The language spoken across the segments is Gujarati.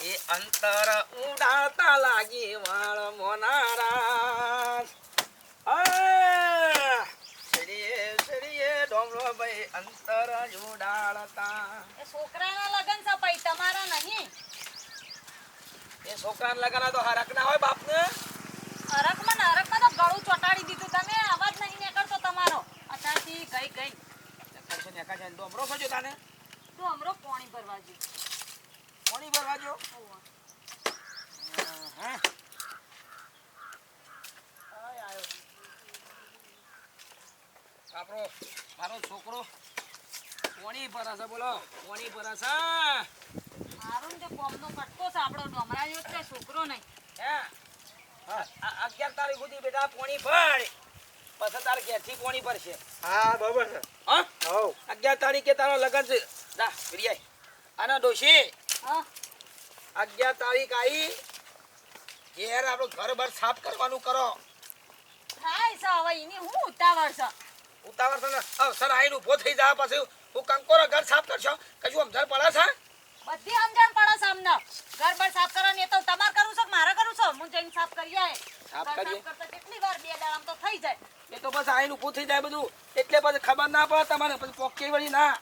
એ અંતર ઉડાડતા લાગી વાળ મોનારા સડીએ ડોમરો ભાઈ અંતર ઉડાડતા એ છોકરાના લગન છે ભાઈ તમારા નહીં. એ છોકરાના લગન તો હરક ના હોય બાપને. હરકમાં તો ગળું ચોટાડી દીધું તમે. અવાજ નહીં નીકળતો તમારો અત્યારથી ગઈ ડોમરો ભરજો તાને તો હમરો પાણી ભરવા જઈએ. પાણી ભરવા જો. હા આપણો મારો છોકરો પાણી ભરાશે. બોલો પાણી ભરાશે. મારું જે કોમનો કટકો છે આપણો ડમરાયો છે છોકરો નહીં. હે હા 11 તારીખ સુધી બેટા પાણી ભર પછી તારે ઘેરથી પાણી ભરશે. હા બરાબર છે. હા હો 11 તારીખે તારો લગન છે. જા પ્રિયાય અને ડોશી હા 11 તારીખ આવી ઘેર આપણું ઘર બાર સાફ કરવાનું કરો. થાય છે હવે એની હું ઉતાવળ છે. ઉતાવળ છે અવસર આવીને ઊભો થઈ જાય પછી હું કંકોરો ઘર સાફ કરશો કશું સમજણ પડે છે. બધી સમજણ પડે છે અમને. ઘર બાર સાફ કરવાની એ તો તમારે કરવું છે કે મારે કરવું છે? હું જઈને સાફ કરી આય. સાફ ઘર કરીએ. કરતા કેટલી વાર બે દાડામાં તો થઈ જાય. એ તો બસ આવીને ઊભું થઈ જાય બધું એટલે પછી ખબર ના પડે તમારે પછી પોકે વળી ના.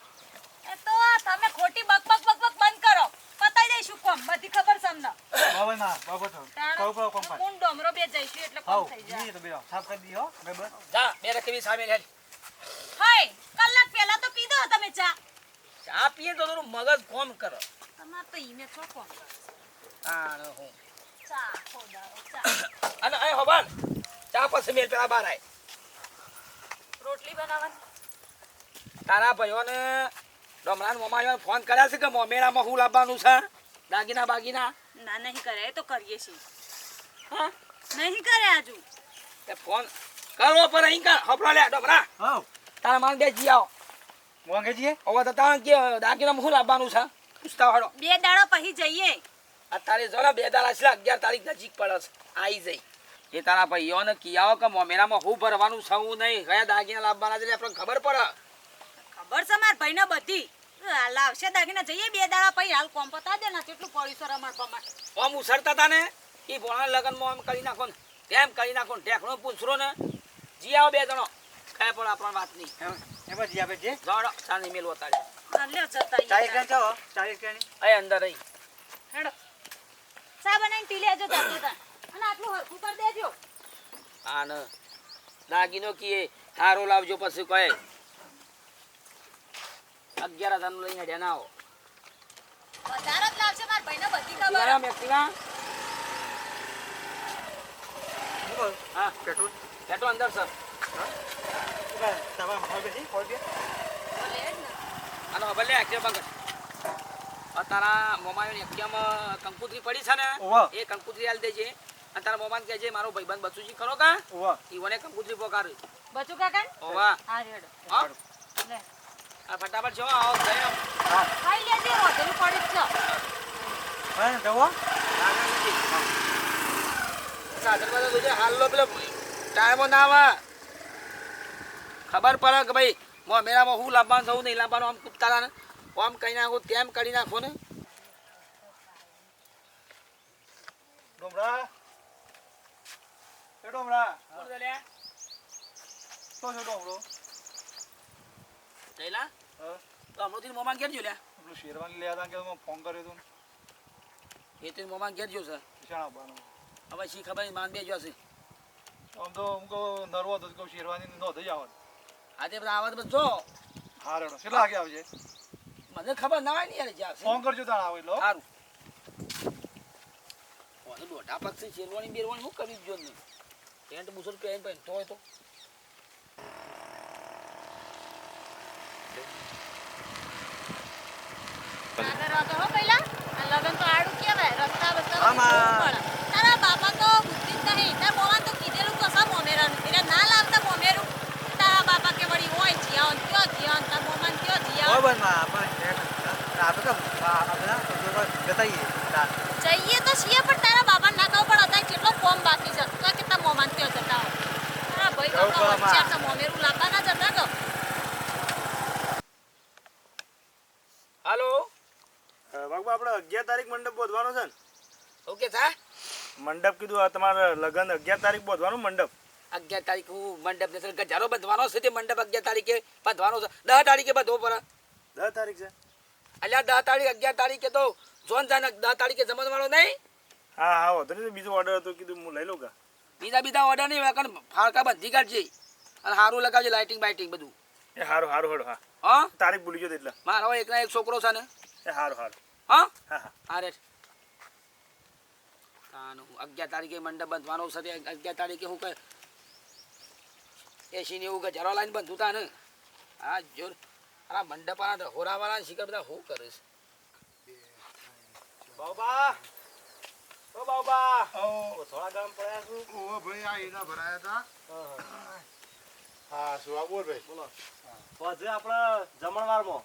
એ તો તમે ખોટી બકબક બંધ કરો. પતાઈ દઈશું કોમ. બધી ખબર છે અમને. બરાબર ના બરાબર છે. કહું કહું કોમ પાડ. હું ડોમરો બે જઈશું એટલે હો કોમ થઈ જાય. ઈ તો બેરો સાફ કરી દીધો બરાબર. જા બે રકમી સામે લે. હાય કલાક પહેલા તો પીધો તમે ચા. ચા પીએ તો થોડું મગજ કોમ કરો. તમાર તો ઈને છો કોમ. તાણ હું ચા ખોદારો ચા. અને અહીં હોબાન ચા પછી મેલ પેલા બહાર આય. રોટલી બનાવવાની. તારા ભાઈઓને ડમરાન મોમાયો ફોન કર્યા છે કે મોમેરામાં હું લાવવાનું છે દાગીના બાગીના. ના નહીં કરે એ તો કરીએ છીએ. હા નહીં કરે આજુ. તે ફોન કરવો પર અહીં કર હપડા લે ડમરા હો તારા માન બે જી આવો. મોંઘે જીએ હવે તો તાણ કે દાગીનામાં શું લાવવાનું છે પૂછતા વાળો. બે દાડો પછી જઈએ. અત્યારે જો ને 2 દાડા છે 11 તારીખ નજીક પડે છે આવી જઈ. એ તારા ભાઈઓને કિયાઓ કે મોમેરામાં હું ભરવાનું છે હું નહીં કયા દાગીના લાવવાના છે આપણે ખબર પડે. ખબર છે માર ભાઈને બધી. લાવશે દાગીના જઈએ બે દાડા પછી હાલ કોમ પતા દે ને કેટલું પડ્યું છે રમણ પમણ. આમ ઉસરતા હતા ને એ ભોળા લગનમાં આમ કરી નાખો ને તેમ કરી નાખો ને ઢેકણો પૂછરો ને જી આવો 2 જણો કઈ પણ આપણને વાત નહીં. એમાં જી આપે છે જોડો ચાની મેલ ઉતારે લ્યો જતા ચાય કેન છો ચાય કેની અહીં અંદર રહી. હેડો ચા બનાવીને પી લેજો તાર અને આટલું હરખું કરી દેજો. આને દાગીનો કીએ હારો લાવજો પછી કહે 11,000 નું લઈને હેડ્યા ના આવો. વધારે જ લાવશે માર ભાઈને બધી ખબર. બરાબર મેક્સિમા હું હા પેટ્રોલ બેઠો અંદર સર. હા તમારા મોંઘે જી કોઈ બે ભલે જ ને. આનો ભલે એક્ટિવ બંધ તારા મોમાયો એક્ટિવમાં કંકુતરી પડી છે ને ઓવા એ કંકુતરી આલ દેજે અને તારા મોમાન કહેજે મારો ભાઈબંધ બચુજી ખરો કા ઓવા ઈવને કંકુતરી પોકારે. બચુ કાકા ઓવા હા રેડો હા લે આ ફટાફટ છો આવો જય હા ખાઈ લેજે રોટલી પડી જ છે. હા જવો સાધન માં તો હાલ પેલો ટાઈમો ના આવે ખબર પડે કે ભાઈ મેરામાં હું લાવવાનું થવું નહીં લાવવાનું આમ કૂદતા ને આમ કહી નાખો તેમ કરી નાખો ને. ડોમરા એ ડોમરા તો છો ડોમરો જયલા હા તો હમણાંથી મોમાં ઘેર જો લ્યા. પેલું શેરવાની લેતા કે હું ફોન કર્યો તો એ તો મોમાં ઘેર જો છે શાણા બાનો હવે શી ખબર નહીં માન બે જો છે. આમ તો અમકો નરવો હતો કે શેરવાની નો થઈ આવત આજે બધા આવત બસ જો હા રેડો કેટલા વાગે આવશે મને ખબર ના હોય ને યાર જ્યાં ફોન કરજો તાણ આવે લો સારું ઓને દોઢા પક્ષી શેરવાની બેરવાની શું કરી જો ને પેન્ટ મુસલ પહેરીને પહેરતો હોય તો આગળ વાતો હો પહેલા આ લગન તો આડું કહેવાય રસ્તા બસ્તા આમાં. તારા બાપા તો બુદ્ધિ જ નહીં. તાર મોમાં તો કીધેલું કશા મોમેરાનું એટલે ના લાવતા મોમેરું. તારા બાપા કે વળી હોય જીયાઓ ને કયો જીયાઓ ને તાર મોમાં ને કયો જીયાઓ. બરાબર માં આપણે આપણે બતાઈએ જઈએ તો છીએ પણ તારા બાપા ના કહું પણ અત્યારે કેટલો ફોર્મ બાકી છે તો કેટલા મોમાં ને કયો જતા હોય. તારા ભાઈ આપણે 11 તારીખ મંડપ બોધવાનો છે ને ઓકે સા મંડપ કીધું આ તમારે લગન 11 તારીખ બોધવાનું મંડપ 11 તારીખ હું મંડપ ને ગજારો બંધવાનો છે તે મંડપ 11 તારીખે બંધવાનો છે 10 તારીખે બધો પર 10 તારીખ છે અલ્યા 10 તારીખ 11 તારીખે તો જોન જાને 10 તારીખે જમણવાળો નહીં હા હા વાંધો નહીં બીજો ઓર્ડર હતો કીધું હું લઈ લઉં કા બીજા ઓર્ડર નહીં હોય કારણ ફાળકા બંધી કાઢજે અને સારું લગાવજે લાઇટિંગ બાઇટિંગ બધું એ હારું હારું હડો હા હા તારીખ ભૂલી ગયો એટલે મારો એકના એક છોકરો છે ને એ હારું હારું હા હા હા અરે તાનું 11 તારીખે મંડપ બંધવાનો છે 11 તારીખે હું કહે એસી ને એવું કે જરા લાઈન બંધું તા ને આ જોર આ મંડપાના હોરાવાળા શિખર બધા હું કરીશ બાબા ઓ બાબા ઓ થોડા ગામ પડ્યા છું ઓ ભાઈ આ એના ભરાયા હતા હા શું આ બોલ ભાઈ બોલો આજે આપણે જમણવારમાં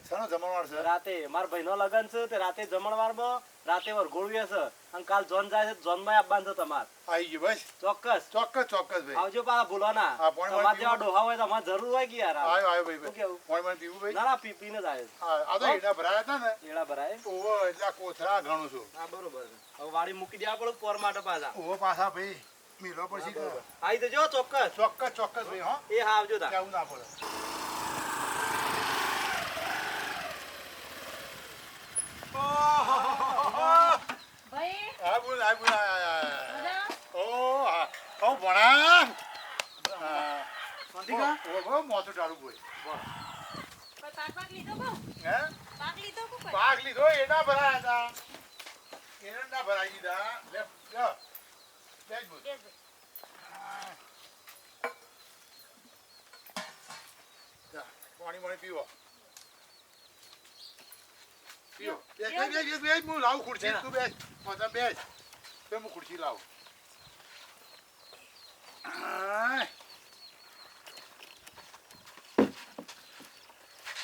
શાનો જમણવાર છે રાતે મારા ભાઈનો લગન છે તે રાતે જમણવારમાં રાતે વરઘોડું છે અને કાલ જોન જાય છે જોનમાં આપવાનું છે તમારે આવી ગયું ભાઈ ચોક્કસ ચોક્કસ ભાઈ આવજો પાછા ભૂલવાના હા, પાણી તમારે જેવા પીવું. ડોહા હોય તમારે જરૂર હોય કે યાર આવ્યો આવ્યો ભાઈ શું ભાઈ કેવું પાણી પીવું ભાઈ ના ના પીને જ આવ્યો હા આ તો એના ભરાયા હતા ને એડા ભરાય ઓવો એટલે આ કોથળા ઘણું છું હા બરોબર હવે વાડી મૂકી દેવા પડે પોર માટે પાછા ઓવો પાછા ભાઈ મેલો પછી આવી જજો ચોક્કસ ચોક્કસ ભાઈ હા એ હા આવજો તા કેવું ના પડે ભાઈ આ બોલ બધા ઓ હા ઓ ભણા શાંતિકા? ઓ મોટું ટાળું બોય કોઈ પાક લીધો કો હે પાક લીધો કો કોઈ પાક લીધો એના ભરાયા હતા એના ના ભરાઈ દીધા લે બેસ બોલ બેસ ભાઈ. પાણી પીવો પીવો બેસ હું લાવું ખુરશી તું બેસ તમે બેસ તો હું ખુરશી લાવું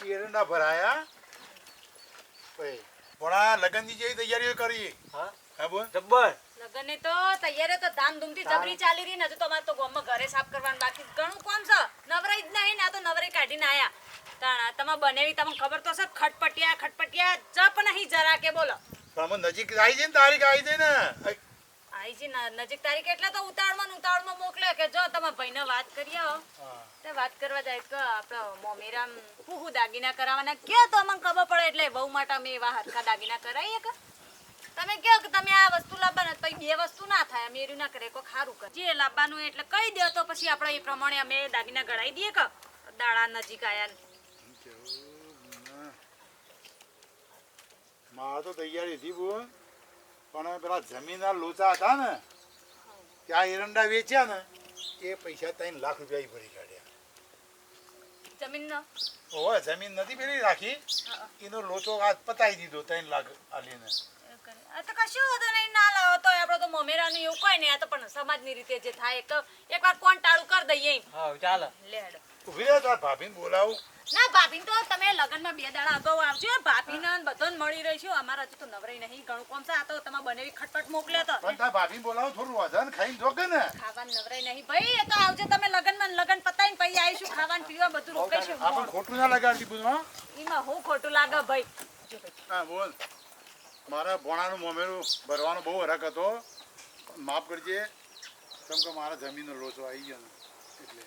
એરંડા ભરાયા ભાઈ ભણા લગનની જેવી તૈયારીઓ કરી હા હા બોલ જબ્બર લગને તો તૈયારી તો ધામધૂમથી જબરી ચાલી રહી ને હજુ તો અમારે તો ગામમાં ઘરે સાફ કરવાનું બાકી ઘણું કોમ છે નવરાઈ જ નહીં ને આ તો નવરાઈ કાઢીને આયા તાણા તમે બનેવી તમને ખબર તો છે ખટપટિયા જપ નહીં જરા કે બોલો પણ અમે નજીક આવી જાય ને તારીખ આવી જાય ને આઈ જી નજીક તારીખ એટલે તો ઉતાવળમાં મોકલે કે જો તમે ભાઈને વાત કરીએ હો તે વાત કરવા જાય કે આપણે મોમેરામ હું દાગીના કરાવવાના કયો તો અમને ખબર પડે એટલે બહુ માટે અમે એવા હરખા દાગીના કરાવીએ કે તમે કહો કે તમે આ વસ્તુ લાવવાના તો બે વસ્તુ ના થાય અમે એરું ના કરે કોઈ સારું કરે જે લાવવાનું એટલે કહી દો તો પછી આપણે એ પ્રમાણે અમે દાગીના ગળાઈ દઈએ કે દાડા નજીક આયા મારે તો તૈયારી હતી બોલ પણ પેલા જમીનના લોચા હતા ને ત્યાં એરંડા વેચ્યા ને એ પૈસા 3 લાખ રૂપિયા ઈ ભરી કાઢ્યા જમીનનો ઓય જમીન નથી પેલી રાખી એનો લોચો આ પતાઈ દીધો 3 લાખ આલીને આ તો કશું હતું નહીં ના લાવો તો આપણે તો મોમેરાનું એવું કોઈ નહીં આ તો પણ સમાજની રીતે જે થાય તો એકવાર કોણ ટાળું કરી દઈએ હા ચાલે લેડ ઉભી રહે તાર ભાભીને બોલાવું ના ભાભીને તો તમે લગનમાં 2 દાડા અગાઉ આવજો ભાભીને બધાને મળી રહીશું અમારા હજુ તો નવરાઈ નહીં ઘણું કોમ છે આ તો તમે બનેવી ખટપટ મોકલ્યો તો પણ તાર ભાભીને બોલાવું થોડું વજન ખાઈને જોકે ને ખાવાનું નવરાઈ નહીં ભાઈ એ તો આવજો તમે લગન પતાઈને પછી આવીશું ખાવાનું પીવા બધું રોકાઈશું આપણે ખોટું ના લગાડતી બધું હા એમાં હું ખોટું લાગે ભાઈ જો ભાઈ હા બોલ મારા ભોણાનું મોમેરું ભરવાનો બહુ હરક હતો માફ કરજે કેમ કે મારા જમીનનો લોચો આવી ગયો ને એટલે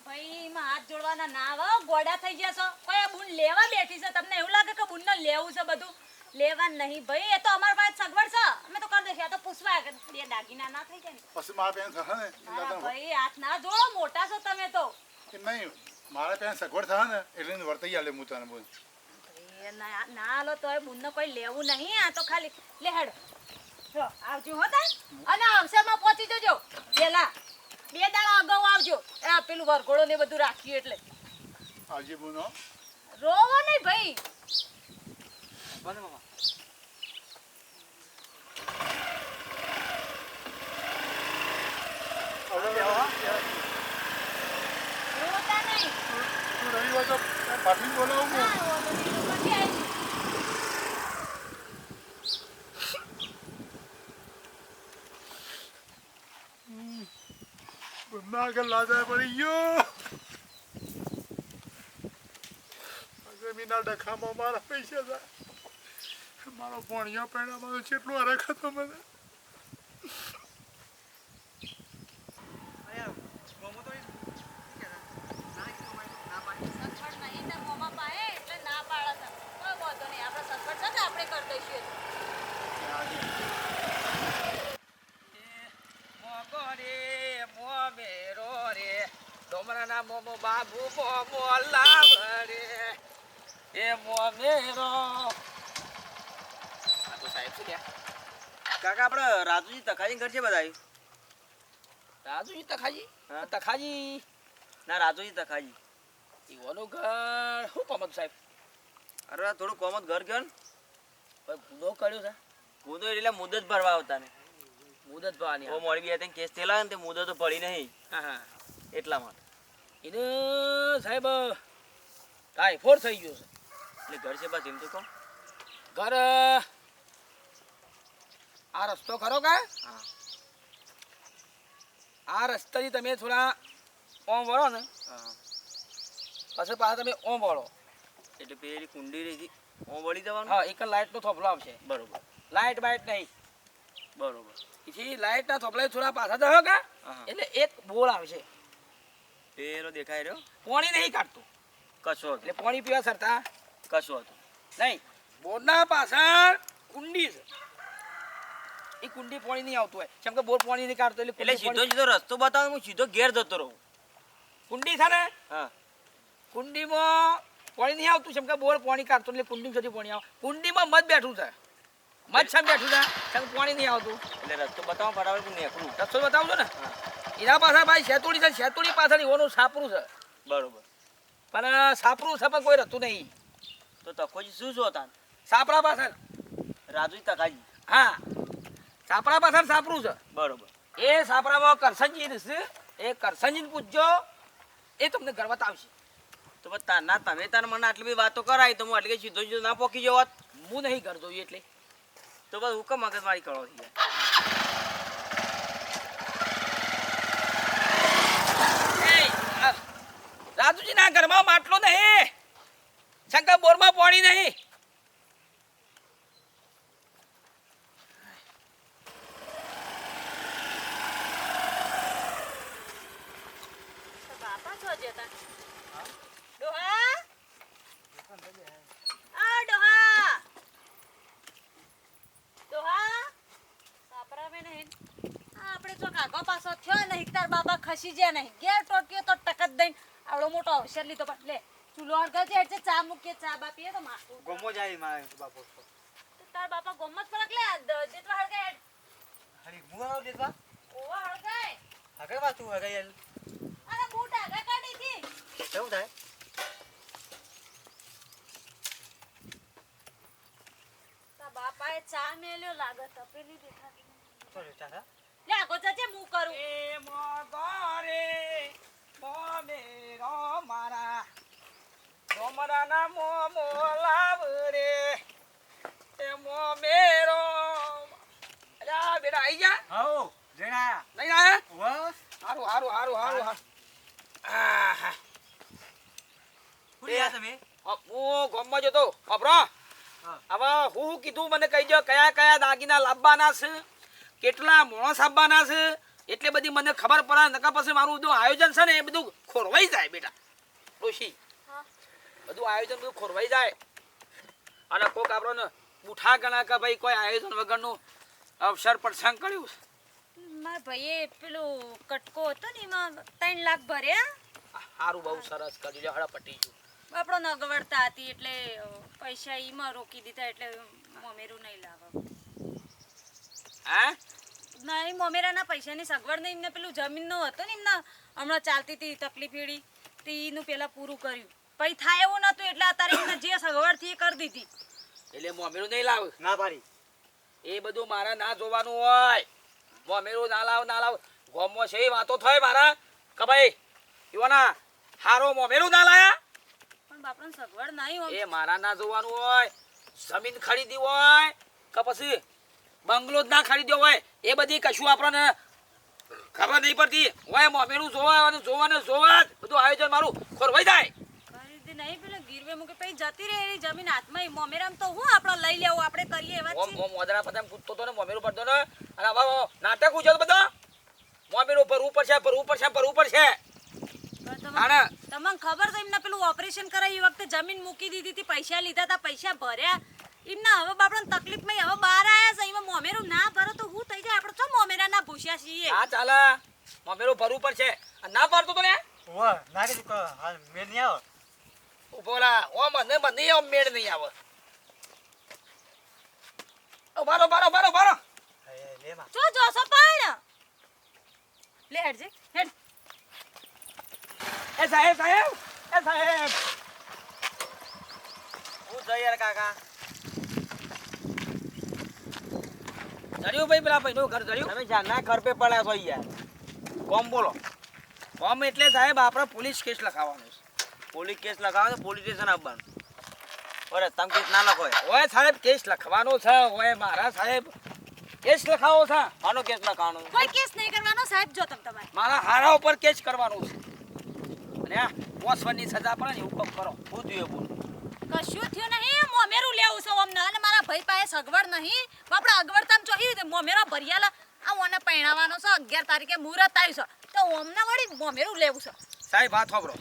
ભાઈ એમાં હાથ જોડવાના ના આવો ગોડા થઈ ગયા છો કોઈ આ બુન લેવા બેઠી છે તમને એવું લાગે કે બુનને લેવું છે બધું લેવા નહીં ભાઈ એ તો અમારા પાસે સગવડ છે અમે તો કરી દઈશું આ તો પૂછવા કે 2 દાગીના ના થઈ જાય ને પછી મારા પેન થશે ને મારા ભાઈ હાથ ના જોડો મોટા છો તમે તો એમ નહીં મારા પેન સગવડ થાય ને એટલે વર્તાઈ આલે હું તને બોલ એ ના હાલો તોય બુનને કોઈ લેવું નહીં આ તો ખાલી લે હેડ જો આવજો હો તાર અને અવસરમાં પહોંચી જજો પેલા 2 દાડા અગાઉ આવજો આ પેલું વરઘોડો ને બધું રાખ્યું એટલે આવજે બોનો રોવો નહીં ભાઈ બને મામા રોતા નહીં તું રવિવાર તો ભાભીને બોલાવું ના રોવો તો નહીં, પછી આવીશું. આગળ લાજા પડી ગયો જમીનના ડખામાં મારા પૈસા હતા મારો ભણિયા પહેણામાં કેટલું હરખ હતો મને. સગવડ નહીં ને મોંમાં પાએ એટલે ના પાડે છે. કોઈ વાંધો નહીં, આપણે સગવડ છે ને આપણે કરી દઈશું એ તો. મોગો રે મોમેરો રે ડોમરાના મોમો બાબુ મોમો લાવ રે એ મોમેરો. આ તો સાહેબ શું લ્યા? કાકા આપણે રાજુજી તખાજી ઘર છે બધાયું. રાજુજી તખાજી? હા. તખાજી ના રાજુજી તખાજી. ઈવાનું ઘર શું કોમત સાહેબ? અરે થોડું કોમત ઘર ગયો ને કોઈ ગુનો કર્યો છે? હું તો એટલે મુદત ભરવા આવતા ને મુદત ભવાની ઓ મોડી બી કેસ થયેલા ને તે મુદત તો ભરી નહીં હા હા એટલા માટે એને સાહેબ ટાઈફોઈડ થઈ ગયો છે. એટલે ઘર છે બસ એમ તો કહો. ઘર આ રસ્તો ખરો કા? હા આ રસ્તાથી તમે થોડા ઓમ વળો ને હા પછી પાછા તમે ઓમ વળો. એટલે પેલી કુંડી રહી હું વળી જવાનું. હા એક લાઇટનો થોભલો આવશે. બરોબર લાઇટ બાઇટ નહીં. બરોબર પછી લાઇટના થોભલા થોડા પાછા જશો કા હા એટલે એક બોલ આવશે. પેલો દેખાય રહ્યો પાણી નહીં કાઢતું કશો હતો એટલે પાણી પીવા સરતા કશો હતો નહીં. બોરના પાછળ કુંડી છે. એ કુંડી પાણી નહીં આવતું હોય કેમ કે બોર પાણી નહીં કાઢતો એટલે કુંડી સીધો પાણી- સીધો રસ્તો બતાવો હું સીધો ઘેર જતો રહું. કુંડી છે ને હા કુંડીમાં પાણી નહીં આવતું કેમ કે બોર પાણી કાઢતો એટલે કુંડી સુધી પાણી આવે. કુંડીમાં મધ બેઠું છે. મધ છમ બેઠું છે કેમ કે પાણી નહીં આવતું. એટલે રસ્તો બતાવો ફટાફટ હું નીકળું. રસ્તો બતાવજો ને. હા એના પાછળ ભાઈ શેતુડી છે. શેતુડી પાછળ એનું સાપરું છે બરોબર પણ સાપરું છે પણ કોઈ રહેતું નહીં. તો તકોજી શું શું હતા સાપરા પાછળ રાજુજી તખાજી. હા સાપરા પાછળ સાપરું છે. બરોબર એ સાપરામાં કરસનજી છે. એ કરસનજીને પૂછજો એ તમને ઘર બતાવશે. તો બસ તારના તમે તાર મને આટલી બધી વાતો કરાવી તો હું આટલી કઈ સીધો સીધો ના પોકી જવાત. હું નહીં ઘર જોયું એટલે તો બસ હુકમ મગજમારી કરો છો યાર. રાજુજીના ઘરમાં માટલો નહીં. શંકર બોરમાં પાણી નહીં. તો બાપા છો જતા ડોહા આ ડોહા ડોહા સાપરા મે નહીં આ આપણે તો કાકો પાસો થયો નહીં તાર બાપા ખસી જાય નહીં ઘેર ટોટ્યો તો ટકત દઈને આવડો મોટો અવસર લીધો પણ લે ચૂલો હળગાવજે એટલે ચા મૂકીએ ચા બા પીએ તો માથું ગમો જાય મારે બાપો તો તાર બાપા ગોમત ફરક લે જેટલા હળગાય હરી મુઆ દેવા ઓવા હળગાય આગળ વાત તું આગળ યાર અરે બૂટ આગળ કાઢી હતી કેવું થાય તાર બાપાએ ચા મેલ્યો લાગે તપેલી દેખાતી થોડું ચાખા લે આગો ચાચે હું કરું એ મોગરે મોમેરો મારા ડોમરાના મોમો લાવ રે એ મોમેરો. અલા બેટા આઈ જા. આવો જણા નહીં આયા? વાહ હારું હારું હારું હારું હારું. આહા. હું યાર તમે હું ગામમાં જતો વાપરો. હા. હવે હું કીધું મને કહી દો કયા કયા દાગીના લાવવાના છે કેટલા માણસ આપવાના છે એટલે બધી મને ખબર પડે નકા પછી મારું બધું આયોજન છે ને એ બધું ખોરવાઈ જાય બેટા ડોશી. હા. બધું આયોજન બધું ખોરવાઈ જાય અને કોક આપણને ઉઠા ગણા કે ભાઈ કોઈ આયોજન વગરનું અવસર પ્રસંગ કર્યું. મારા ભાઈએ પેલું કટકો હતો ને એમાં 3 લાખ ભર્યા સારું બહુ સરસ કર્યું લે હળા પટી ગયું. આપણો નગવડતા હતી એટલે પૈસા ઈમાં રોકી દીધા એટલે મોમેરું નહીં લાવે હા નહીં મોમેરાના પૈસાની સગવડ નહીં એમને પેલું જમીનનું હતું ને એમના હમણાં ચાલતી હતી તકલીફ એડી તે એનું પેલા પૂરું કર્યું પછી થાય એવું નતું એટલે અત્યારે એમને જે સગવડ થી એ કરી દીધી એટલે મોમેરું નહીં લાવ ના પાડી એ બધું મારા ના જોવાનું હોય. મોમેરું ના લાવ ના લાવ ગોમમાં છે એ વાતો થાય મારા કે ભાઈ એવાના હારો મોમેરું ના લાયા પણ બાપરાને સગવડ નહીં હોય એ મારા ના જોવાનું હોય. જમીન ખરીદી હોય કે પછી બંગલો જ ના ખરીદ્યો હોય એ બધી કશું આપણને ખબર નહીં પડતી હોય. મોમેરું જોવા જોવા જ બધું આયોજન મારું ખોરવાઈ જાય. ખરીદી નહીં પેલા ગીરવે મૂકે પછી જતી રહે એની જમીન હાથમાં ઈ મોમેરામ તો હું આપણો લઈ લેવું આપણે કરીએ એવા ઓમ છે ઓમ મોદરા પતંગ કૂદતો તો ને મોમેરું પડતો ને અને હવે નાટક ઉજવતો બધો મોમેરું ભરવું પડશે ભરવું પડશે ભરવું પડશે આને તમને ખબર તો એમને પેલું ઓપરેશન કરાવી વખતે જમીન મૂકી દીધી હતી પૈસા લીધા હતા પૈસા ભર્યા એમના હવે બાપડાને તકલીફમાં હવે બહાર આયા છે એમાં મોમેરું ના ભરો તો હું થઈ જાય આપણે તો મોમેરા ના ભૂસ્યા છીએ હા ચાલે મોમેરું ભરવું પડશે અને ના ભરતો તો ને વાહ ના કે હાલ મેં નહીં આવો બોલા ઓ મને એમ મેળ નહીં આવે ઓ બારો બારો બારો બારો લે માં જો જોશો પણ લે હેડજે હેડ એ સાહેબ સાહેબ એ સાહેબ હું જઈ યાર કાકા જડ્યું ભાઈ પેલા ભાઈનું ઘર જડ્યું તમે જાનના ઘર પે પડ્યા છો યાર કોમ બોલો કોમ એટલે સાહેબ આપણે પોલીસ કેસ લખાવવાનો છે પોલીસ કેસ લખાવો તો પોલીસ સ્ટેશન આવવાનું અરે તમે કેસ ના લખો ઓય સાહેબ કેસ લખવાનો છે ઓય મારા સાહેબ કેસ લખાવો છે આનો કેસ લખાવાનો કોઈ કેસ નહીં કરવાનો સાહેબ જો તમે તમારે મારા હારા ઉપર કેસ કરવાનો છે અને આ 5 વર્ષની સજા પડે ને એવું કામ કરો શું થયું બોલ કશું થયું નહીં મોમેરું લેવું છે અમને અને મારા ભાઈ પાસે સગવડ નહીં બાપડા અગવડતામ ચોહી રીતે મોમેરા ભરિયાલા આ ઓને પહેણાવાનો છે 11 તારીખે મુહૂર્ત આવ્યું છે તો ઓમને વળી મોમેરું લેવું છે સાહેબ હાથ ખબરો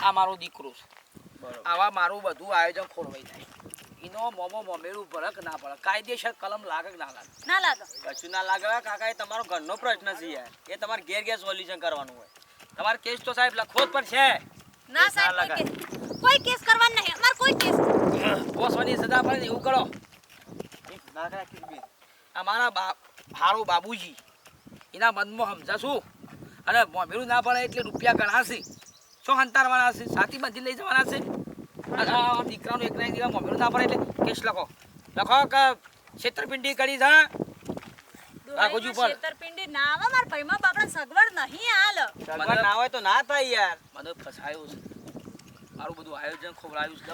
આ મારો દીકરો છે બરોબર આવા મારું બધું આયોજન ખોરવાઈ જાય એનો મોમેરું ભરક ના પડે કાયદેસર કલમ લાગે કે ના લાગે ના લાગે કશું ના લાગે કાકા એ તમારો ઘરનો પ્રશ્ન છે યાર એ તમારે ઘેર સોલ્યુશન કરવાનું હોય તમારે કેસ તો સાહેબ લખવો જ પડશે ના સાહેબ કોઈ કેસ કરવાનું નહીં અમાર કોઈ કેસ 5 વર્ષની સજા પડે ને એવું કરો ના કાકા કિસબી આ મારા હારું બાબુજી એના મનમાં સમજાશું અને મોમેરું ના પડે એટલે રૂપિયા ગણાશે શું હંતારવાના છે સાથી બાંધી લઈ જવાના છે આ દીકરાનું એકના એક દીકરા મોમેરું ના પડે એટલે કેસ લખો લખો કે છેતરપિંડી કરી છે કાગોજી ઉપર. છેતરપિંડી ના આવે મારા ભાઈમાં બાપડા સગવડ નહીં હાલ સગવડ ના હોય તો ના થાય યાર મને ફસાયો છે મારું બધું આયોજન ખોબરાયું છે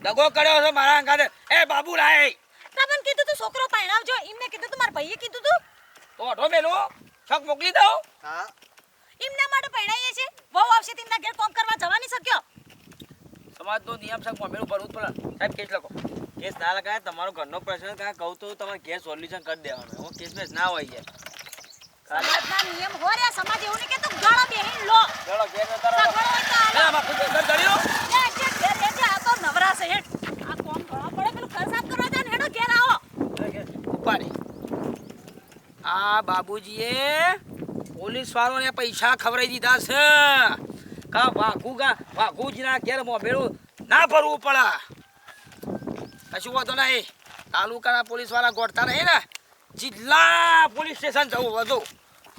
દગો કર્યો છે મારા અંગાતે એ બાબુ રાય તમને કીધું તું છોકરો પરણાવજો એમને કીધું તું મારા ભાઈએ કીધું તું તો અઢો મેલો છક મોકલી દઉં હા એમના માટે પરણાઈએ છે વહુ આવશે તેમના ઘેર કોમ કરવા જવાની શક્યો સમાજનો નિયમ છે મોમેરું ભરવું જ પડે સાહેબ કેસ લખો કેસ ના લગાય તમારો ઘરનો પ્રશ્ન કાકા કહું તો તમારે ઘેર સોલ્યુશન કરી દેવાનું હું કેસ બેસ ના હોય યાર સમાજના નિયમ હોય રે સમાજ એવું નહીં કે તું ગાળા બેહીન લો ચલો ઘેર જતા રહો. સગવડ હોય તો હાલો. આમાં કોઈ ઘર કર્યું લે, જે ઘેર હેઠે આ તો નવરા છે હેઠ. આ કોમ ઘણો પડે પેલું ઘર સાફ કરવા જાય ને હેડો ઘેર આવો ઉપાડી આ બાબુજીએ પોલીસ વાળાને પૈસા ખવડાવી દીધા છે કા વાઘુજીના ઘેર મોમેરું ના ભરવું પડે કશું વાંધો નહીં તાલુકાના પોલીસ વાળા ગોઠતા નહીં ને જિલ્લા પોલીસ સ્ટેશન જવું વધુ